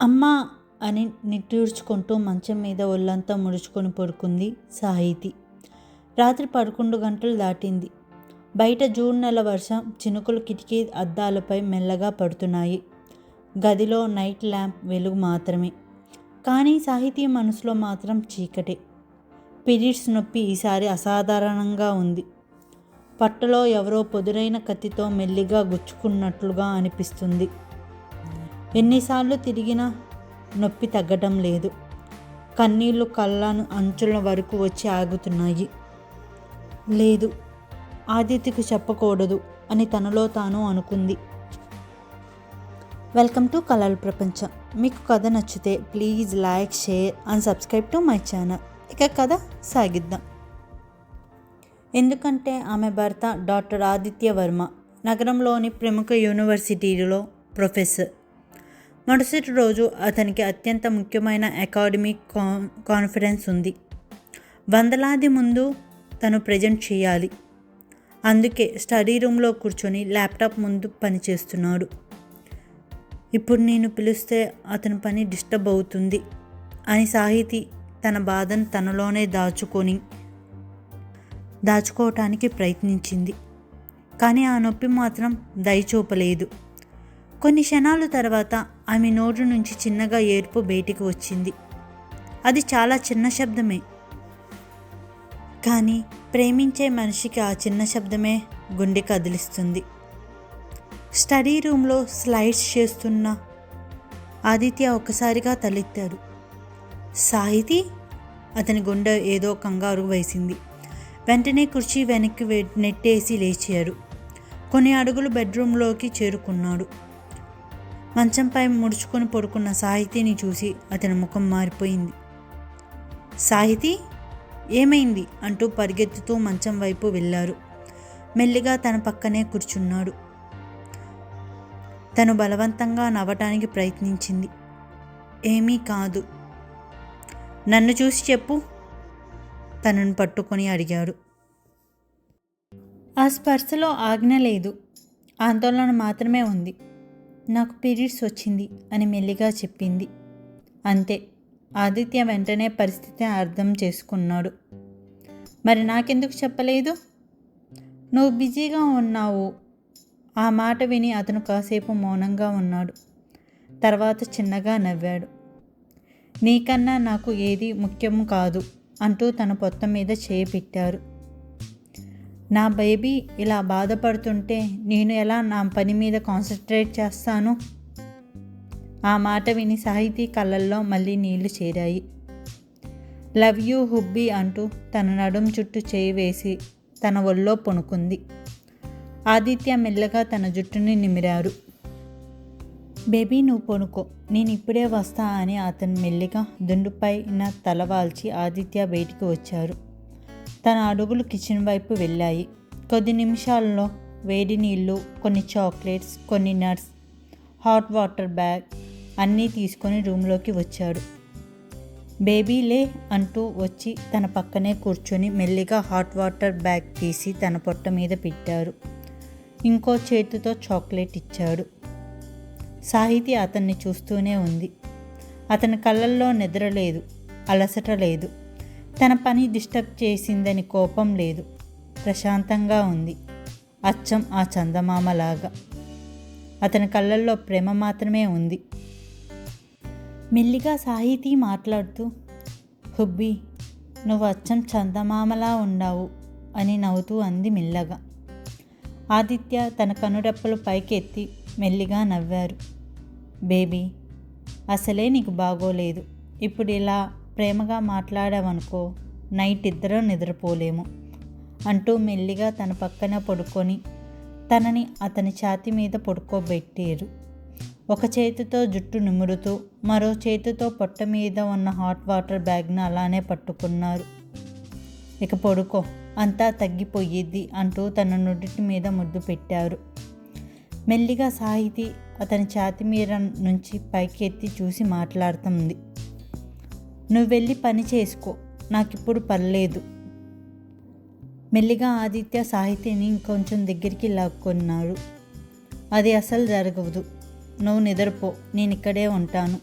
అమ్మా అని నిట్టూర్చుకుంటూ మంచం మీద ఒళ్ళంతా ముడుచుకొని పడుకుంది సాహితి. రాత్రి 11 గంటలు దాటింది. బయట జూన్ నెల వర్షం చినుకులు కిటికీ అద్దాలపై మెల్లగా పడుతున్నాయి. గదిలో నైట్ ల్యాంప్ వెలుగు మాత్రమే. కానీ సాహితీ మనసులో మాత్రం చీకటే. పీరియడ్స్ నొప్పి ఈసారి అసాధారణంగా ఉంది. పట్టలో ఎవరో పొదురైన కత్తితో మెల్లిగా గుచ్చుకున్నట్లుగా అనిపిస్తుంది. ఎన్నిసార్లు తిరిగినా నొప్పి తగ్గటం లేదు. కన్నీళ్లు కళ్ళను అంచుల వరకు వచ్చి ఆగుతున్నాయి. లేదు, ఆదిత్యకు చెప్పకూడదు అని తనలో తాను అనుకుంది. వెల్కమ్ టు కలల ప్రపంచం. మీకు కథ నచ్చితే please like, share and subscribe to my channel. ఇక కథ సాగిద్దాం. ఎందుకంటే ఆమె భర్త డాక్టర్ ఆదిత్య వర్మ నగరంలోని ప్రముఖ యూనివర్సిటీలో ప్రొఫెసర్. మరుసటి రోజు అతనికి అత్యంత ముఖ్యమైన అకాడమిక్ కాన్ఫరెన్స్ ఉంది. వందలాది ముందు తను ప్రజెంట్ చేయాలి. అందుకే స్టడీ రూమ్లో కూర్చొని ల్యాప్టాప్ ముందు పనిచేస్తున్నాడు. ఇప్పుడు నేను పిలిస్తే అతని పని డిస్టర్బ్ అవుతుంది అని సాహితి తన బాధను తనలోనే దాచుకోవటానికి ప్రయత్నించింది. కానీ ఆ నొప్పి మాత్రం దయచూపలేదు. కొన్ని క్షణాల తర్వాత ఆమె నోటి నుంచి చిన్నగా ఏర్పు బయటికి వచ్చింది. అది చాలా చిన్న శబ్దమే. కానీ ప్రేమించే మనిషికి ఆ చిన్న శబ్దమే గుండె కదిలిస్తుంది. స్టడీ రూమ్లో స్లైడ్స్ చేస్తున్న ఆదిత్య ఒక్కసారిగా తలెత్తాడు. సాహితి? అతని గుండె ఏదో కంగారు వేసింది. వెంటనే కుర్చీ వెనక్కి నెట్టేసి లేచాడు. కొన్ని అడుగులు బెడ్రూమ్లోకి చేరుకున్నాడు. మంచంపై ముడుచుకొని పడుకున్న సాహితిని చూసి అతని ముఖం మారిపోయింది. సాహితి, ఏమైంది అంటూ పరిగెత్తుతూ మంచం వైపు వెళ్ళారు. మెల్లిగా తన పక్కనే కూర్చున్నాడు. తను బలవంతంగా నవ్వటానికి ప్రయత్నించింది. ఏమీ కాదు. నన్ను చూసి చెప్పు, తనను పట్టుకొని అడిగాడు. ఆ స్పర్శలో ఆజ్ఞ లేదు, ఆందోళన మాత్రమే ఉంది. నాకు పీరియడ్స్ వచ్చింది అని మెల్లిగా చెప్పింది. అంతే. ఆదిత్య వెంటనే పరిస్థితిని అర్థం చేసుకున్నాడు. మరి నాకెందుకు చెప్పలేదు? నువ్వు బిజీగా ఉన్నావు. ఆ మాట విని అతను కాసేపు మౌనంగా ఉన్నాడు. తర్వాత చిన్నగా నవ్వాడు. నీకన్నా నాకు ఏది ముఖ్యం కాదు అంటూ తన పొత్తం మీద చేయి పెట్టారు. నా బేబీ ఇలా బాధపడుతుంటే నేను ఎలా నా పని మీద కాన్సన్ట్రేట్ చేస్తాను? ఆ మాట విని సాహితీ కళ్ళల్లో మళ్ళీ నీళ్లు చేరాయి. లవ్ యూ హుబ్బీ అంటూ తన నడుం చుట్టూ చేయి వేసి తన ఒళ్ళో పొనుకుంది. ఆదిత్య మెల్లగా తన జుట్టుని నిమిరారు. బేబీ, నువ్వు పొనుకో, నేను ఇప్పుడే వస్తా అని అతను మెల్లిగా దుండుపైన తలవాల్చి ఆదిత్య బయటికి వచ్చారు. తన అడుగులు కిచెన్ వైపు వెళ్ళాయి. కొద్ది నిమిషాల్లో వేడి నీళ్ళు, కొన్ని చాక్లెట్స్, కొన్ని నట్స్, హాట్ వాటర్ బ్యాగ్ అన్నీ తీసుకొని రూమ్లోకి వచ్చాడు. బేబీలే అంటూ వచ్చి తన పక్కనే కూర్చొని మెల్లిగా హాట్ వాటర్ బ్యాగ్ తీసి తన పొట్ట మీద పెట్టారు. ఇంకో చేతితో చాక్లెట్ ఇచ్చాడు. సాహితి అతన్ని చూస్తూనే ఉంది. అతని కళ్ళల్లో నిద్ర లేదు, అలసట లేదు. తన పని డిస్టర్బ్ చేసిందని కోపం లేదు. ప్రశాంతంగా ఉంది, అచ్చం ఆ చందమామలాగా. అతని కళ్ళల్లో ప్రేమ మాత్రమే ఉంది. మెల్లిగా సాహితి మాట్లాడుతూ, హుబ్బీ, నువ్వు అచ్చం చందమామలా ఉన్నావు అని నవ్వుతూ అంది మెల్లగా. ఆదిత్య తన కనురెప్పలు పైకెత్తి మెల్లిగా నవ్వారు. బేబీ, అసలే నీకు బాగోలేదు. ఇప్పుడు ఇలా ప్రేమగా మాట్లాడావనుకో, నైట్ ఇద్దరం నిద్రపోలేము అంటూ మెల్లిగా తన పక్కన పడుకొని తనని అతని ఛాతీ మీద పడుకోబెట్టారు. ఒక చేతితో జుట్టు నిమురుతూ మరో చేతితో పొట్ట మీద ఉన్న హాట్ వాటర్ బ్యాగ్ను అలానే పట్టుకున్నారు. ఇక పడుకో, అంతా తగ్గిపోయిద్ది అంటూ తన నుడిటి మీద ముద్దు పెట్టారు. మెల్లిగా సాహితి అతని ఛాతీ మీద నుంచి పైకి ఎత్తి చూసి మాట్లాడుతుంది. నువ్వు వెళ్ళి పని చేసుకో, నాకిప్పుడు పర్లేదు. మెల్లిగా ఆదిత్య సాహితిని ఇంకొంచెం దగ్గరికి లాక్కున్నాడు. అది అసలు జరగదు, నువ్వు నిద్రపో, నేను ఇక్కడే ఉంటాను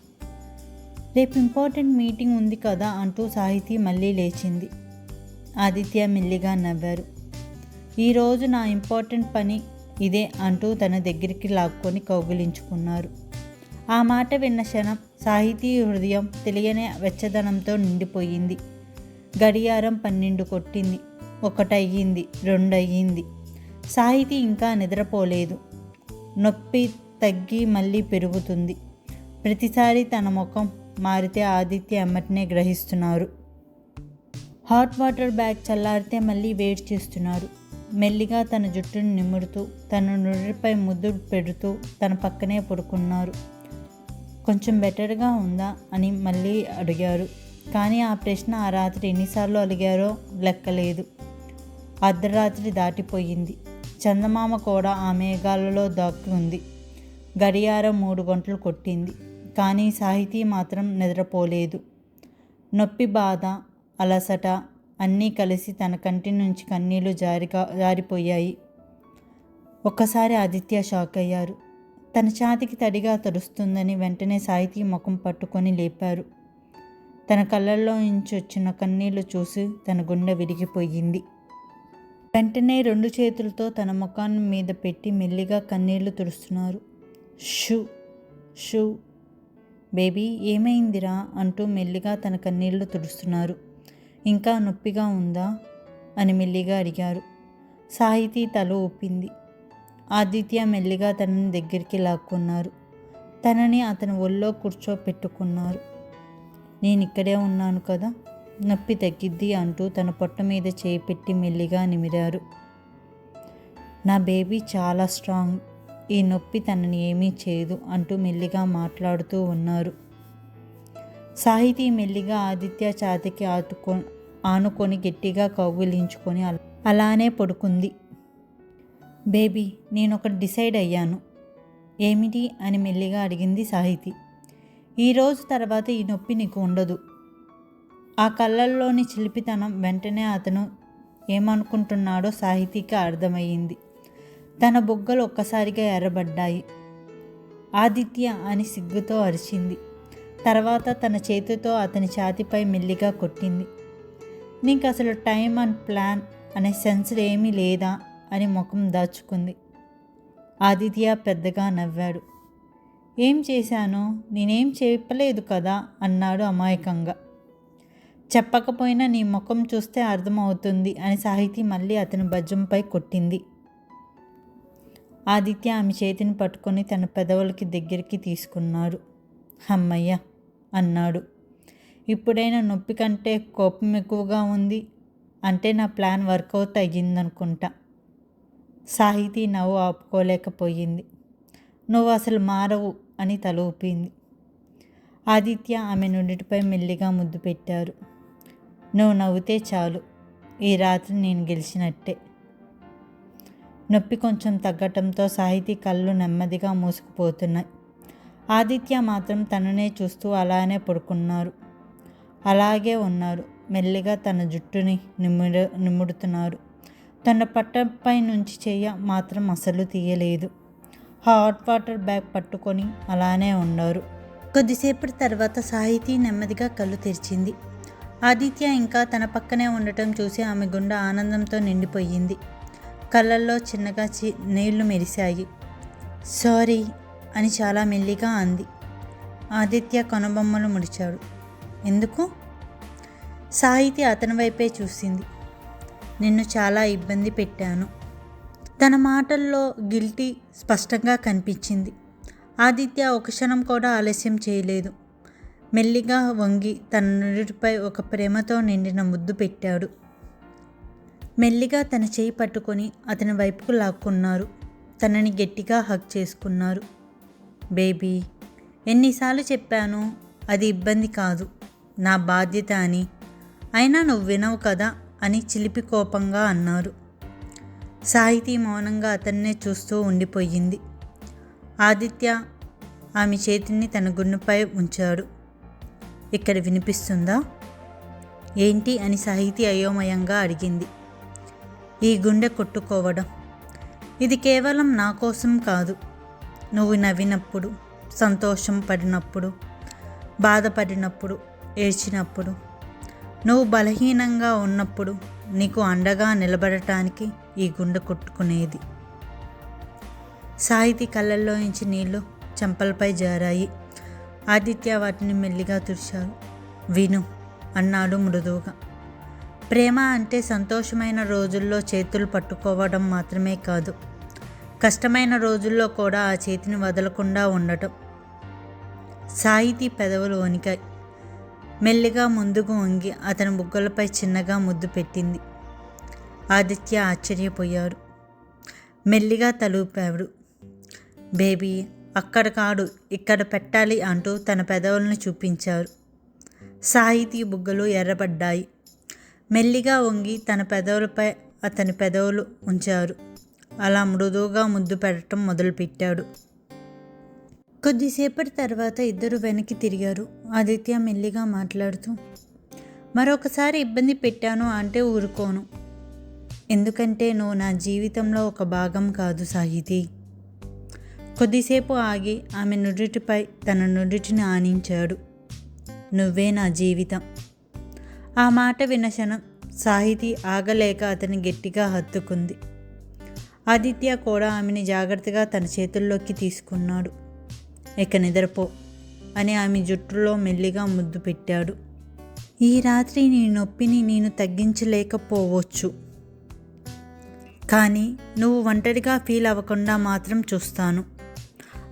రేపు ఇంపార్టెంట్ మీటింగ్ ఉంది కదా అంటూ సాహితీ మళ్ళీ లేచింది. ఆదిత్య మెల్లిగా నవ్వారు. ఈరోజు నా ఇంపార్టెంట్ పని ఇదే అంటూ తన దగ్గరికి లాక్కొని కౌగిలించుకున్నారు. ఆ మాట విన్న క్షణం సాహితీ హృదయం తెలియని వెచ్చదనంతో నిండిపోయింది. గడియారం 12 కొట్టింది. 1 అయ్యింది, 2 అయ్యింది. సాహితీ ఇంకా నిద్రపోలేదు. నొప్పి తగ్గి మళ్ళీ పెరుగుతుంది. ప్రతిసారి తన ముఖం మారితే ఆదిత్య ఎమ్మటనే గ్రహిస్తున్నారు. హాట్ వాటర్ బ్యాగ్ చల్లారితే మళ్ళీ వేడి చేస్తున్నారు. మెల్లిగా తన జుట్టును నిమురుతూ తన నుడిపై ముద్దు పెడుతూ తన పక్కనే పడుకున్నారు. కొంచెం బెటర్గా ఉందా అని మళ్ళీ అడిగారు. కానీ ఆ ప్రశ్న ఆ రాత్రి ఎన్నిసార్లు అడిగారో లెక్కలేదు. అర్ధరాత్రి దాటిపోయింది. చందమామ కూడా ఆ మేఘాలలో దాక్కి ఉంది. గడియారం 3 గంటలు కొట్టింది. కానీ సాహితీ మాత్రం నిద్రపోలేదు. నొప్పి, బాధ, అలసట అన్నీ కలిసి తన కంటి నుంచి కన్నీళ్లు జారిపోయాయి. ఒక్కసారి ఆదిత్య షాక్ అయ్యారు. తన ఛాతికి తడిగా తడుస్తుందని వెంటనే సాహితీ ముఖం పట్టుకొని లేపారు. తన కళ్ళల్లో నుంచి వచ్చిన కన్నీళ్లు చూసి తన గుండె విరిగిపోయింది. వెంటనే 2 చేతులతో తన ముఖాన్ని మీద పెట్టి మెల్లిగా కన్నీళ్లు తుడుస్తున్నారు. షూ షూ బేబీ ఏమైందిరా అంటూ మెల్లిగా తన కన్నీళ్లు తుడుస్తున్నారు. ఇంకా నొప్పిగా ఉందా అని మెల్లిగా అడిగారు. సాహితీ తల ఊపింది. ఆదిత్య మెల్లిగా తనని దగ్గరికి లాక్కున్నారు. తనని అతని ఒళ్ళో కూర్చోపెట్టుకున్నారు. నేను ఇక్కడే ఉన్నాను కదా, నొప్పి తగ్గిద్ది అంటూ తన పొట్ట మీద చేయి పెట్టి మెల్లిగా నిమిరారు. నా బేబీ చాలా స్ట్రాంగ్, ఈ నొప్పి తనని ఏమీ చేయదు అంటూ మెల్లిగా మాట్లాడుతూ ఉన్నారు. సాహితీ మెల్లిగా ఆదిత్య ఛాతికి ఆనుకొని గట్టిగా కౌగిలించుకొని అలానే పడుకుంది. బేబీ నేనొకటి డిసైడ్ అయ్యాను. ఏమిటి అని మెల్లిగా అడిగింది సాహితీ. ఈరోజు తర్వాత ఈ నొప్పి నీకు ఉండదు. ఆ కళ్ళల్లోని చిలిపితనం వెంటనే అతను ఏమనుకుంటున్నాడో సాహితీకి అర్థమయ్యింది. తన బుగ్గలు ఒక్కసారిగా ఎర్రబడ్డాయి. ఆదిత్య అని సిగ్గుతో అరిచింది. తర్వాత తన చేతితో అతని ఛాతీపై మెల్లిగా కొట్టింది. నీకు అసలు టైం అండ్ ప్లాన్ అనే సెన్స్ ఏమీ లేదా అని ముఖం దాచుకుంది. ఆదిత్య పెద్దగా నవ్వాడు. ఏం చేశాను, నేనేం చెప్పలేదు కదా అన్నాడు అమాయకంగా. చెప్పకపోయినా నీ ముఖం చూస్తే అర్థమవుతుంది అని సాహితీ మళ్ళీ అతని భుజంపై కొట్టింది. ఆదిత్య ఆమె చేతిని పట్టుకొని తన పెదవులకి దగ్గరికి తీసుకున్నాడు. అమ్మయ్య అన్నాడు. ఇప్పుడైనా నొప్పి కంటే కోపం ఎక్కువగా ఉంది అంటే నా ప్లాన్ వర్కౌట్ అయ్యిందనుకుంటా. సాహితీ నవ్వు ఆపుకోలేకపోయింది. నువ్వు అసలు మారవు అని తల ఊపింది. ఆదిత్య ఆమె నుడిపై మెల్లిగా ముద్దు పెట్టారు. నువ్వు నవ్వుతే చాలు, ఈ రాత్రి నేను గెలిచినట్టే. నొప్పి కొంచెం తగ్గటంతో సాహితీ కళ్ళు నెమ్మదిగా మూసుకుపోతున్నాయి. ఆదిత్య మాత్రం తననే చూస్తూ అలానే పడుకున్నారు. అలాగే ఉన్నారు. మెల్లిగా తన జుట్టుని నిముడుతున్నారు. తన పట్టపై నుంచి చెయ్య మాత్రం అసలు తీయలేదు. హాట్ వాటర్ బ్యాగ్ పట్టుకొని అలానే ఉన్నారు. కొద్దిసేపటి తర్వాత సాహితీ నెమ్మదిగా కళ్ళు తెరిచింది. ఆదిత్య ఇంకా తన పక్కనే ఉండటం చూసి ఆమె గుండె ఆనందంతో నిండిపోయింది. కళ్ళల్లో చిన్నగా నీళ్లు మెరిశాయి. సారీ అని చాలా మెల్లిగా అంది. ఆదిత్య కనుబొమ్మలు ముడిచాడు. ఎందుకు? సాహితీ అతని వైపే చూసింది. నిన్ను చాలా ఇబ్బంది పెట్టాను. తన మాటల్లో గిల్టీ స్పష్టంగా కనిపించింది. ఆదిత్య ఒక క్షణం కూడా ఆలస్యం చేయలేదు. మెల్లిగా వంగి తన నుడిపై ఒక ప్రేమతో నిండిన ముద్దు పెట్టాడు. మెల్లిగా తన చేయి పట్టుకొని అతని వైపుకు లాక్కున్నారు. తనని గట్టిగా హగ్ చేసుకున్నారు. బేబీ ఎన్నిసార్లు చెప్పాను అది ఇబ్బంది కాదు, నా బాధ్యత అని. అయినా నువ్వు వినవు కదా అని చిలిపి కోపంగా అన్నారు. సాహితీ మౌనంగా అతన్నే చూస్తూ ఉండిపోయింది. ఆదిత్య ఆమె చేతిని తన గుండెపై ఉంచాడు. ఇక్కడ వినిపిస్తుందా? ఏంటి అని సాహితీ అయోమయంగా అడిగింది. ఈ గుండె కొట్టుకోవడం, ఇది కేవలం నా కోసం కాదు. నువ్వు నవ్వినప్పుడు, సంతోషం పడినప్పుడు, బాధపడినప్పుడు, ఏడ్చినప్పుడు, నువ్వు బలహీనంగా ఉన్నప్పుడు నీకు అండగా నిలబడటానికి ఈ గుండె కొట్టుకునేది. సాహితీ కళ్ళల్లోంచి నీళ్లు చెంపలపై జారాయి. ఆదిత్య వాటిని మెల్లిగా తుడిచాడు. విను అన్నాడు మృదువుగా. ప్రేమ అంటే సంతోషమైన రోజుల్లో చేతులు పట్టుకోవడం మాత్రమే కాదు, కష్టమైన రోజుల్లో కూడా ఆ చేతిని వదలకుండా ఉండటం. సాహితీ పెదవులు వణికాయి. మెల్లిగా ముందుకు వంగి అతని బుగ్గలపై చిన్నగా ముద్దు పెట్టింది. ఆదిత్య ఆశ్చర్యపోయాడు. మెల్లిగా తలూపాడు. బేబీ, అక్కడ కాడు, ఇక్కడ పెట్టాలి అంటూ తన పెదవులను చూపించారు. సాహితీ బుగ్గలు ఎర్రబడ్డాయి. మెల్లిగా వంగి తన పెదవులపై అతని పెదవులు ఉంచారు. అలా మృదువుగా ముద్దు పెట్టడం మొదలుపెట్టాడు. కొద్దిసేపటి తర్వాత ఇద్దరు వెనక్కి తిరిగారు. ఆదిత్య మెల్లిగా మాట్లాడుతూ, మరొకసారి ఇబ్బంది పెట్టాను అంటే ఊరుకోను. ఎందుకంటే నువ్వు నా జీవితంలో ఒక భాగం కాదు సాహితీ. కొద్దిసేపు ఆగి ఆమె నుడిటిపై తన నుడిటిని ఆనించాడు. నువ్వే నా జీవితం. ఆ మాట విన్న క్షణం సాహితీ ఆగలేక అతని గట్టిగా హత్తుకుంది. ఆదిత్య కూడా ఆమెని జాగ్రత్తగా తన చేతుల్లోకి తీసుకున్నాడు. ఇక నిద్రపో అని ఆమె జుట్టులో మెల్లిగా ముద్దు పెట్టాడు. ఈ రాత్రి నీ నొప్పిని నేను తగ్గించలేకపోవచ్చు, కానీ నువ్వు ఒంటరిగా ఫీల్ అవ్వకుండా మాత్రం చూస్తాను.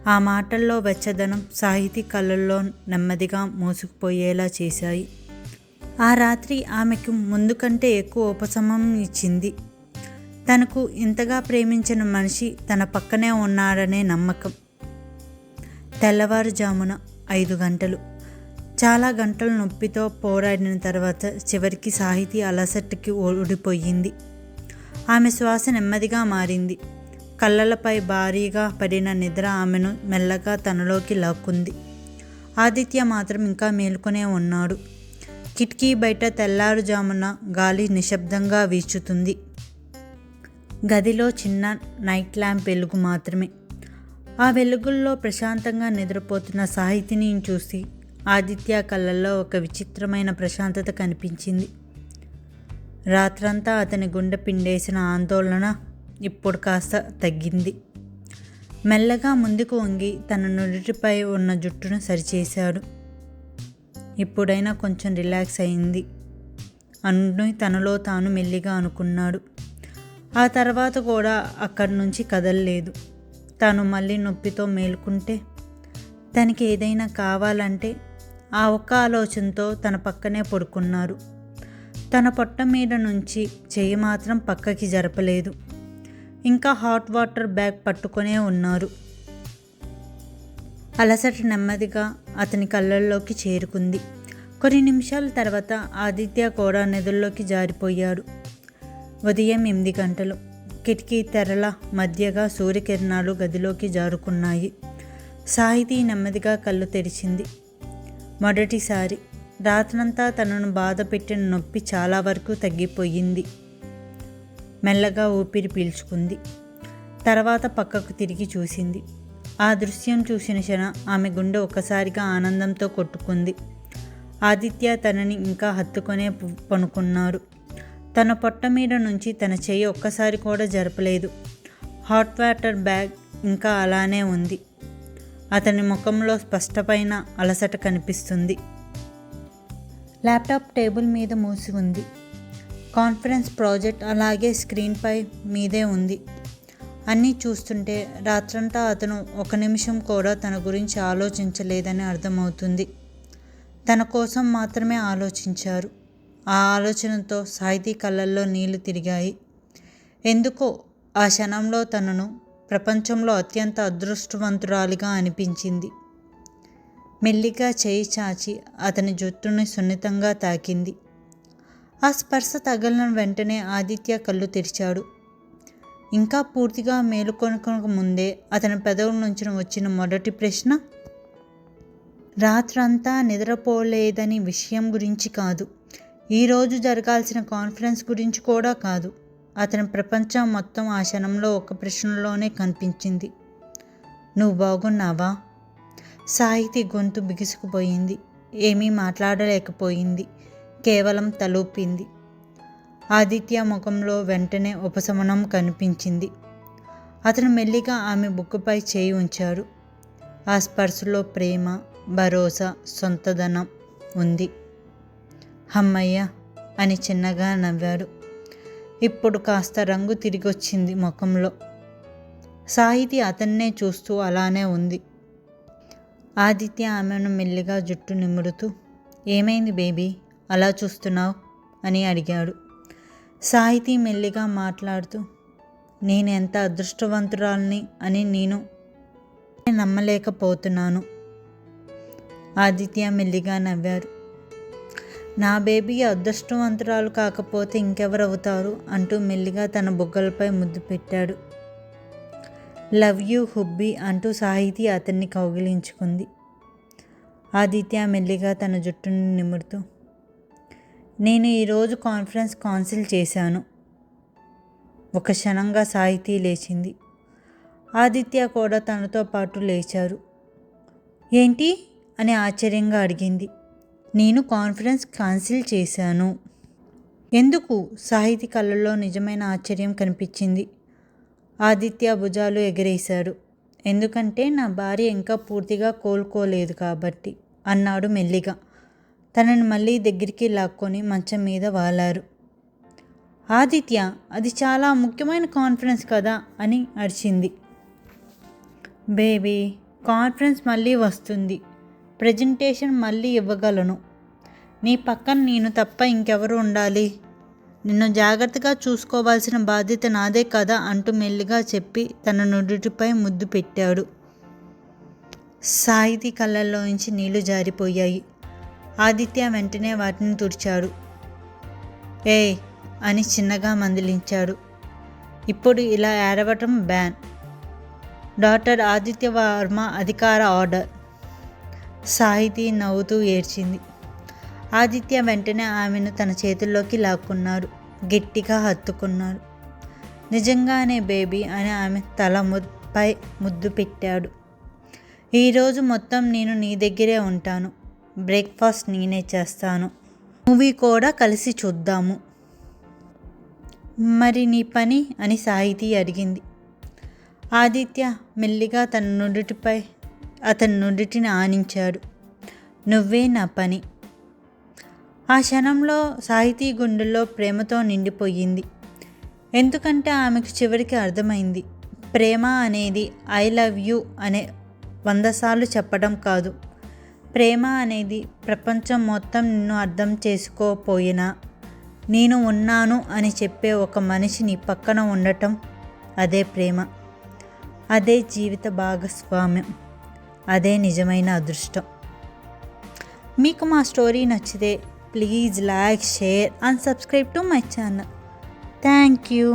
ఆ మాటల్లో వెచ్చదనం సాహితీ కళ్ళల్లో నెమ్మదిగా మూసుకుపోయేలా చేశాయి. ఆ రాత్రి ఆమెకు ముందు కంటే ఎక్కువ ఉపశమనం ఇచ్చింది. తనకు ఇంతగా ప్రేమించిన మనిషి తన పక్కనే ఉన్నాడనే నమ్మకం. తెల్లవారుజామున 5 గంటలు. చాలా గంటల నొప్పితో పోరాడిన తర్వాత చివరికి సాహితీ అలసటకి ఓడిపోయింది. ఆమె శ్వాస నెమ్మదిగా మారింది. కళ్ళలపై భారీగా పడిన నిద్ర ఆమెను మెల్లగా తనలోకి లాక్కుంది. ఆదిత్య మాత్రం ఇంకా మేలుకొనే ఉన్నాడు. కిటికీ బయట తెల్లారుజామున గాలి నిశ్శబ్దంగా వీచుతుంది. గదిలో చిన్న నైట్ ల్యాంప్ వెలుగు మాత్రమే. ఆ వెలుగుల్లో ప్రశాంతంగా నిద్రపోతున్న సాహితిని చూసి ఆదిత్య కళ్ళల్లో ఒక విచిత్రమైన ప్రశాంతత కనిపించింది. రాత్రంతా అతని గుండె పిండేసిన ఆందోళన ఇప్పుడు కాస్త తగ్గింది. మెల్లగా ముందుకు వంగి తన నుడిటిపై ఉన్న జుట్టును సరిచేశాడు. ఇప్పుడైనా కొంచెం రిలాక్స్ అయింది అని తనలో తాను మెల్లిగా అనుకున్నాడు. ఆ తర్వాత కూడా అక్కడి నుంచి కదలలేదు. తాను మళ్ళీ నొప్పితో మేలుకుంటే, తనకి ఏదైనా కావాలంటే ఆ ఒక్క ఆలోచనతో తన పక్కనే పడుకున్నారు. తన పొట్ట మీద నుంచి చెయ్యి మాత్రం పక్కకి జరపలేదు. ఇంకా హాట్ వాటర్ బ్యాగ్ పట్టుకునే ఉన్నారు. అలసట నెమ్మదిగా అతని కళ్ళల్లోకి చేరుకుంది. కొన్ని నిమిషాల తర్వాత ఆదిత్య కూడా నిధుల్లోకి జారిపోయాడు. ఉదయం 8 గంటలు. కిటికీ తెరల మధ్యగా సూర్యకిరణాలు గదిలోకి జారుకున్నాయి. సాహితీ నెమ్మదిగా కళ్ళు తెరిచింది. మొదటిసారి రాత్రంతా తనను బాధ పెట్టిన నొప్పి చాలా వరకు తగ్గిపోయింది. మెల్లగా ఊపిరి పీల్చుకుంది. తర్వాత పక్కకు తిరిగి చూసింది. ఆ దృశ్యం చూసిన క్షణం ఆమె గుండె ఒక్కసారిగా ఆనందంతో కొట్టుకుంది. ఆదిత్య తనని ఇంకా హత్తుకునే పనుకున్నారు. తన పొట్ట మీద నుంచి తన చెయ్యి ఒక్కసారి కూడా జరపలేదు. హాట్ వాటర్ బ్యాగ్ ఇంకా అలానే ఉంది. అతని ముఖంలో స్పష్టమైన అలసట కనిపిస్తుంది. ల్యాప్టాప్ టేబుల్ మీద మూసి ఉంది. కాన్ఫరెన్స్ ప్రాజెక్ట్ అలాగే స్క్రీన్పై మీదే ఉంది. అన్నీ చూస్తుంటే రాత్రంతా అతను ఒక నిమిషం కూడా తన గురించి ఆలోచించలేదని అర్థమవుతుంది. తన కోసం మాత్రమే ఆలోచించారు. ఆ ఆలోచనతో సాహితీ కళ్ళల్లో నీళ్లు తిరిగాయి. ఎందుకో ఆ క్షణంలో తనను ప్రపంచంలో అత్యంత అదృష్టవంతురాలిగా అనిపించింది. మెల్లిగా చేయి చాచి అతని జుట్టుని సున్నితంగా తాకింది. ఆ స్పర్శ తగిలిన వెంటనే ఆదిత్య కళ్ళు తెరిచాడు. ఇంకా పూర్తిగా మేలుకొనక ముందే అతని పెదవుల నుంచి వచ్చిన మొదటి ప్రశ్న, రాత్రంతా నిద్రపోలేదని విషయం గురించి కాదు, ఈరోజు జరగాల్సిన కాన్ఫరెన్స్ గురించి కూడా కాదు. అతని ప్రపంచం మొత్తం ఆ క్షణంలో ఒక ప్రశ్నలోనే కనిపించింది. నువ్వు బాగున్నావా? సాహితీ గొంతు బిగుసుకుపోయింది. ఏమీ మాట్లాడలేకపోయింది. కేవలం తలూపింది. ఆదిత్య ముఖంలో వెంటనే ఉపశమనం కనిపించింది. అతను మెల్లిగా ఆమె బుగ్గపై చేయి ఉంచాడు. ఆ స్పర్శలో ప్రేమ, భరోసా, సొంతదనం ఉంది. హమ్మయ్య అని చిన్నగా నవ్వాడు. ఇప్పుడు కాస్త రంగు తిరిగొచ్చింది ముఖంలో. సాహితి అతన్నే చూస్తూ అలానే ఉంది. ఆదిత్య ఆమెను మెల్లిగా జుట్టు నిమురుతూ, ఏమైంది బేబీ, అలా చూస్తున్నావు అని అడిగాడు. సాహితి మెల్లిగా మాట్లాడుతూ, నేను ఎంత అదృష్టవంతురాల్ని అని నేను నమ్మలేకపోతున్నాను. ఆదిత్య మెల్లిగా నవ్వారు. నా బేబీ అదృష్టవంతురాలు కాకపోతే ఇంకెవరవుతారు అంటూ మెల్లిగా తన బుగ్గలపై ముద్దు పెట్టాడు. లవ్ యూ హుబ్బీ అంటూ సాహితి అతన్ని కౌగిలించుకుంది. ఆదిత్య మెల్లిగా తన జుట్టుని నిమురుతూ, నేను ఈరోజు కాన్ఫరెన్స్ కాన్సిల్ చేశాను. ఒక క్షణంగా సాహితి లేచింది. ఆదిత్య కూడా తనతో పాటు లేచారు. ఏంటి అని ఆశ్చర్యంగా అడిగింది. నేను కాన్ఫరెన్స్ కాన్సిల్ చేశాను. ఎందుకు? సాహితి కళ్ళల్లో నిజమైన ఆశ్చర్యం కనిపించింది. ఆదిత్య భుజాలు ఎగరేశాడు. ఎందుకంటే నా భార్య ఇంకా పూర్తిగా కోలుకోలేదు కాబట్టి అన్నాడు మెల్లిగా. తనని మళ్ళీ దగ్గరికి లాక్కొని మంచం మీద వాలారు. ఆదిత్య, అది చాలా ముఖ్యమైన కాన్ఫరెన్స్ కదా అని అరిచింది. బేబీ, కాన్ఫరెన్స్ మళ్ళీ వస్తుంది. ప్రెజెంటేషన్ మళ్ళీ ఇవ్వగలను. నీ పక్కన నేను తప్ప ఇంకెవరు ఉండాలి? నిన్ను జాగ్రత్తగా చూసుకోవాల్సిన బాధ్యత నాదే కదా అంటూ మెల్లిగా చెప్పి తన నుదుటిపై ముద్దు పెట్టాడు. సాహితి కళ్ళల్లోంచి నీళ్లు జారిపోయాయి. ఆదిత్య వెంటనే వాటిని తుడిచాడు. ఏయ్ అని చిన్నగా మందలించాడు. ఇప్పుడు ఇలా ఏడవటం బ్యాన్. డాక్టర్ ఆదిత్య వర్మ అధికార ఆర్డర్. సాహితి నవ్వుతూ ఏడ్చింది. ఆదిత్య వెంటనే ఆమెను తన చేతుల్లోకి లాక్కున్నాడు. గట్టిగా హత్తుకున్నాడు. నిజంగానే బేబీ అని ఆమె తలపై ముద్దు పెట్టాడు. ఈరోజు మొత్తం నేను నీ దగ్గరే ఉంటాను. బ్రేక్ఫాస్ట్ నేనే చేస్తాను. మూవీ కూడా కలిసి చూద్దాము. మరి నీ పని అని సాహితి అడిగింది. ఆదిత్య మెల్లిగా తన నుదుటిపై అతని నుదుటిని ఆనించాడు. నువ్వే నా పని. ఆ క్షణంలో సాహితీ గుండెల్లో ప్రేమతో నిండిపోయింది. ఎందుకంటే ఆమెకు చివరికి అర్థమైంది, ప్రేమ అనేది ఐ లవ్ యూ అనే 100 సార్లు చెప్పడం కాదు. ప్రేమ అనేది ప్రపంచం మొత్తం నిన్ను అర్థం చేసుకోపోయినా నేను ఉన్నాను అని చెప్పే ఒక మనిషి నీ పక్కన ఉండటం, అదే ప్రేమ. అదే జీవిత భాగస్వామ్యం. అదే నిజమైన అదృష్టం. మీకు మా స్టోరీ నచ్చితే please like, share and subscribe to my channel. Thank you.